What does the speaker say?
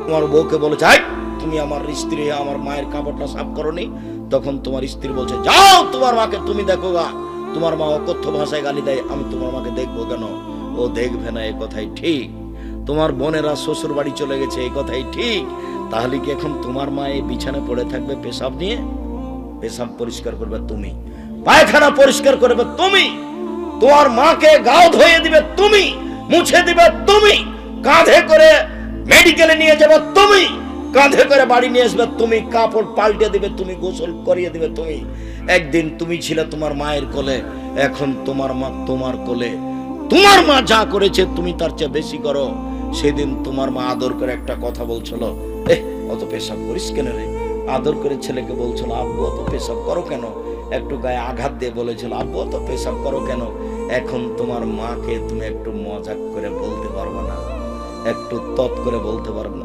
তোমার বউকে বলেছে, আই তুমি আমার স্ত্রী আমার মায়ের কাপড়টা সাফ করনি। তখন তোমার স্ত্রী বলছে, যাও তোমার মাকে তুমি দেখো গা, তোমার মা অকথ্য ভাষায় গালি দেয়, আমি তোমার মাকে দেখবো কেন? ও দেখবে না, এ কথাই ঠিক। তোমার বোনেরা শ্বশুর বাড়ি চলে গেছে, এই কথাই ঠিক। তাহলে কি এখন তোমার মা এই বিছানে পড়ে থাকবে পেশাব নিয়ে? পেশাব পরিষ্কার করবে তুমি, পায়খানা পরিষ্কার করবে তুমি, তোমার মাকে গাও ধুয়ে দিবে তুমি, মুছে দিবে তুমি, কাঁধে করে মেডিকেলে নিয়ে যাবে তুমি, কাঁধে করে বাড়ি নিয়ে আসবে তুমি, কাপড় পাল্টে দিবে তুমি, গোসল করিয়ে দিবে তুমি। একদিন তুমি ছিলে তোমার মায়ের কোলে, এখন তোমার মা তোমার কোলে। তোমার মা যা করেছে তুমি তার চেয়ে বেশি করো। সেদিন তোমার মা আদর করে একটা কথা বলছিল, অত পেশাব করিস কেন রে? আদর করে ছেলেকে বলছিল, আব্বু অত পেশাব করো কেন? একটু গায়ে আঘাত দিয়ে বলেছিল, আব্বু অত পেশাব করো কেন? এখন তোমার মাকে তুমি একটু মজাক করে বলতে পারবে না, একটু তৎ করে বলতে পারবে না।